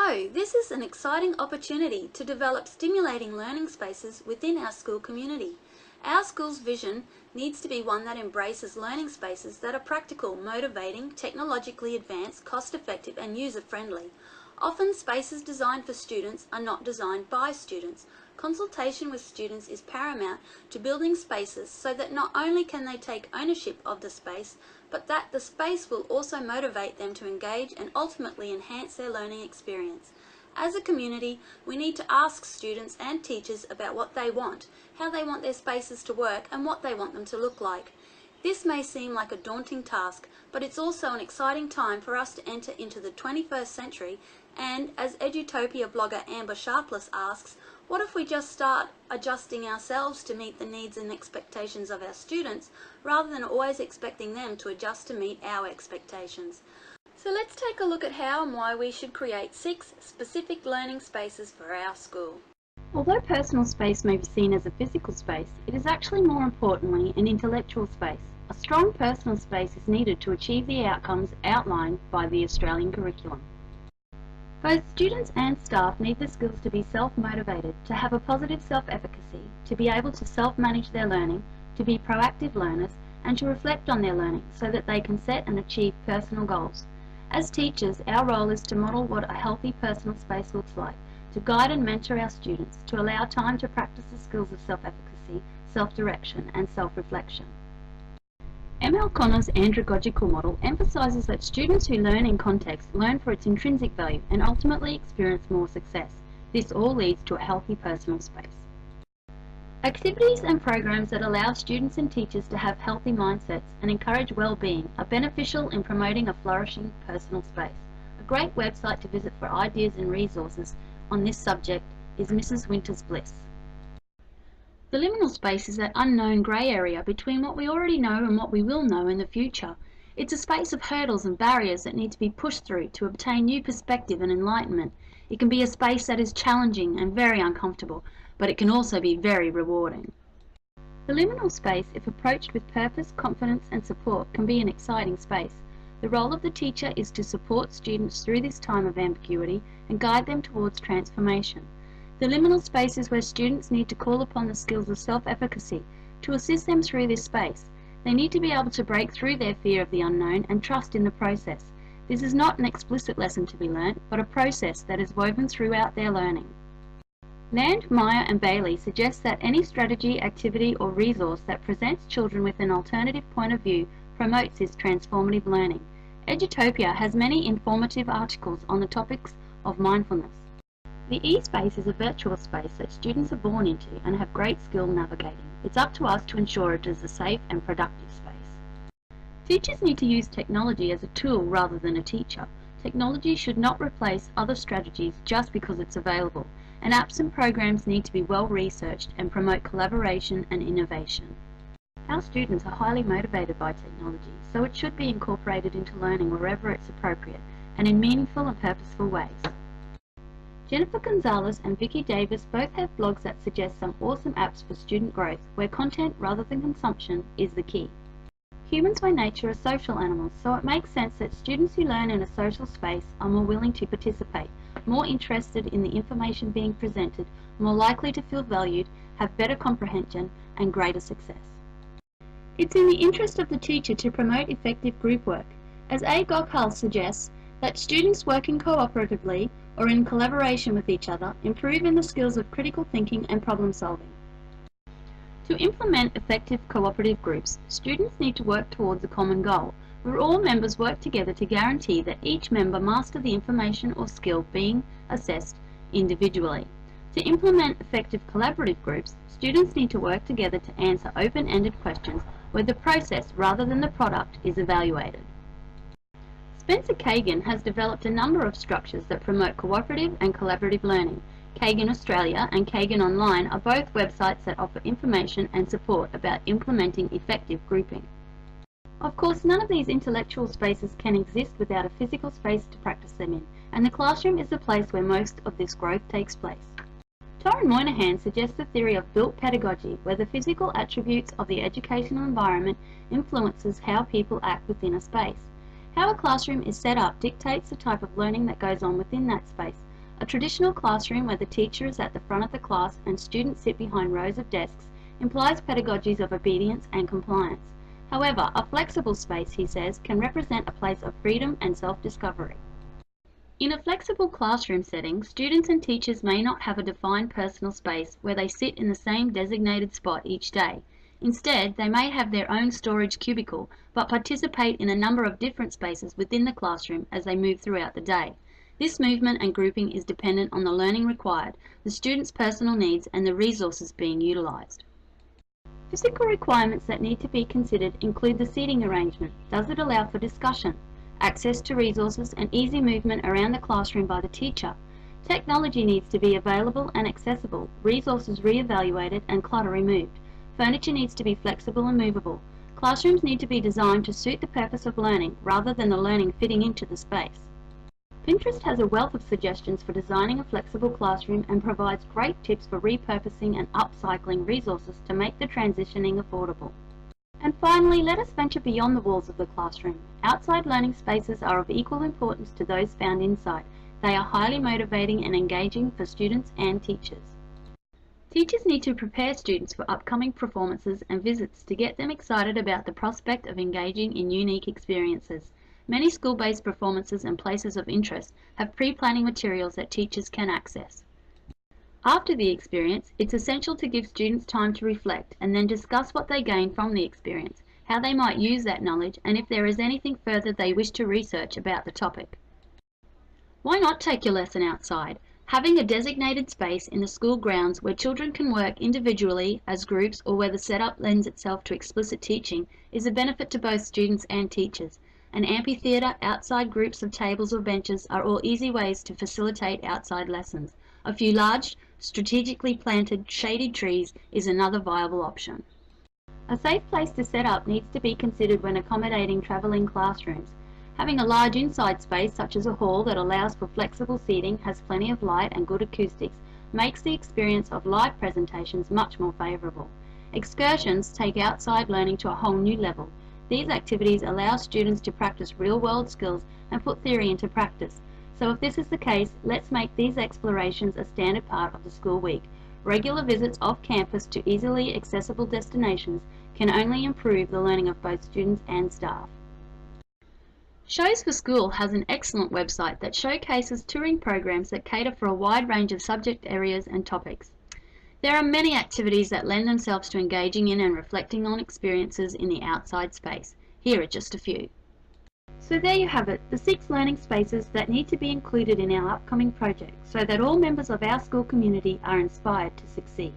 So, this is an exciting opportunity to develop stimulating learning spaces within our school community. Our school's vision needs to be one that embraces learning spaces that are practical, motivating, technologically advanced, cost-effective and user-friendly. Often spaces designed for students are not designed by students. Consultation with students is paramount to building spaces so that not only can they take ownership of the space, but that the space will also motivate them to engage and ultimately enhance their learning experience. As a community, we need to ask students and teachers about what they want, how they want their spaces to work, and what they want them to look like. This may seem like a daunting task, but it's also an exciting time for us to enter into the 21st century, and as Edutopia blogger Amber Sharpless asks, what if we just start adjusting ourselves to meet the needs and expectations of our students, rather than always expecting them to adjust to meet our expectations? So let's take a look at how and why we should create 6 specific learning spaces for our school. Although personal space may be seen as a physical space, it is actually more importantly an intellectual space. A strong personal space is needed to achieve the outcomes outlined by the Australian curriculum. Both students and staff need the skills to be self-motivated, to have a positive self-efficacy, to be able to self-manage their learning, to be proactive learners, and to reflect on their learning so that they can set and achieve personal goals. As teachers, our role is to model what a healthy personal space looks like, to guide and mentor our students, to allow time to practice the skills of self-efficacy, self-direction, and self-reflection. M.L. Connor's andragogical model emphasises that students who learn in context learn for its intrinsic value and ultimately experience more success. This all leads to a healthy personal space. Activities and programs that allow students and teachers to have healthy mindsets and encourage well-being are beneficial in promoting a flourishing personal space. A great website to visit for ideas and resources on this subject is Mrs. Winter's Bliss. The liminal space is that unknown grey area between what we already know and what we will know in the future. It's a space of hurdles and barriers that need to be pushed through to obtain new perspective and enlightenment. It can be a space that is challenging and very uncomfortable, but it can also be very rewarding. The liminal space, if approached with purpose, confidence and support, can be an exciting space. The role of the teacher is to support students through this time of ambiguity and guide them towards transformation. The liminal space is where students need to call upon the skills of self-efficacy to assist them through this space. They need to be able to break through their fear of the unknown and trust in the process. This is not an explicit lesson to be learnt, but a process that is woven throughout their learning. Land, Meyer and Bailey suggest that any strategy, activity or resource that presents children with an alternative point of view promotes this transformative learning. Edutopia has many informative articles on the topics of mindfulness. The E-space is a virtual space that students are born into and have great skill navigating. It's up to us to ensure it is a safe and productive space. Teachers need to use technology as a tool rather than a teacher. Technology should not replace other strategies just because it's available, and apps and programs need to be well researched and promote collaboration and innovation. Our students are highly motivated by technology, so it should be incorporated into learning wherever it's appropriate and in meaningful and purposeful ways. Jennifer Gonzalez and Vicky Davis both have blogs that suggest some awesome apps for student growth, where content rather than consumption is the key. Humans by nature are social animals, so it makes sense that students who learn in a social space are more willing to participate, more interested in the information being presented, more likely to feel valued, have better comprehension, and greater success. It's in the interest of the teacher to promote effective group work, as A. Gokhal suggests that students working cooperatively or in collaboration with each other improve in the skills of critical thinking and problem solving. To implement effective cooperative groups, students need to work towards a common goal, where all members work together to guarantee that each member master the information or skill being assessed individually. To implement effective collaborative groups, students need to work together to answer open-ended questions where the process rather than the product is evaluated. Spencer Kagan has developed a number of structures that promote cooperative and collaborative learning. Kagan Australia and Kagan Online are both websites that offer information and support about implementing effective grouping. Of course, none of these intellectual spaces can exist without a physical space to practice them in, and the classroom is the place where most of this growth takes place. Torren Moynihan suggests the theory of built pedagogy, where the physical attributes of the educational environment influences how people act within a space. How a classroom is set up dictates the type of learning that goes on within that space. A traditional classroom where the teacher is at the front of the class and students sit behind rows of desks implies pedagogies of obedience and compliance. However, a flexible space, he says, can represent a place of freedom and self-discovery. In a flexible classroom setting, students and teachers may not have a defined personal space where they sit in the same designated spot each day. Instead, they may have their own storage cubicle, but participate in a number of different spaces within the classroom as they move throughout the day. This movement and grouping is dependent on the learning required, the student's personal needs, and the resources being utilised. Physical requirements that need to be considered include the seating arrangement. Does it allow for discussion? Access to resources and easy movement around the classroom by the teacher. Technology needs to be available and accessible, resources re-evaluated and clutter removed. Furniture needs to be flexible and movable. Classrooms need to be designed to suit the purpose of learning rather than the learning fitting into the space. Pinterest has a wealth of suggestions for designing a flexible classroom and provides great tips for repurposing and upcycling resources to make the transitioning affordable. And finally, let us venture beyond the walls of the classroom. Outside learning spaces are of equal importance to those found inside. They are highly motivating and engaging for students and teachers. Teachers need to prepare students for upcoming performances and visits to get them excited about the prospect of engaging in unique experiences. Many school-based performances and places of interest have pre-planning materials that teachers can access. After the experience, it's essential to give students time to reflect and then discuss what they gained from the experience, how they might use that knowledge, and if there is anything further they wish to research about the topic. Why not take your lesson outside? Having a designated space in the school grounds where children can work individually, as groups, or where the setup lends itself to explicit teaching is a benefit to both students and teachers. An amphitheatre, outside groups of tables or benches are all easy ways to facilitate outside lessons. A few large, strategically planted, shady trees is another viable option. A safe place to set up needs to be considered when accommodating travelling classrooms. Having a large inside space, such as a hall that allows for flexible seating, has plenty of light and good acoustics, makes the experience of live presentations much more favourable. Excursions take outside learning to a whole new level. These activities allow students to practice real-world skills and put theory into practice. So if this is the case, let's make these explorations a standard part of the school week. Regular visits off campus to easily accessible destinations can only improve the learning of both students and staff. Shows for School has an excellent website that showcases touring programs that cater for a wide range of subject areas and topics. There are many activities that lend themselves to engaging in and reflecting on experiences in the outside space. Here are just a few. So there you have it, the 6 learning spaces that need to be included in our upcoming project so that all members of our school community are inspired to succeed.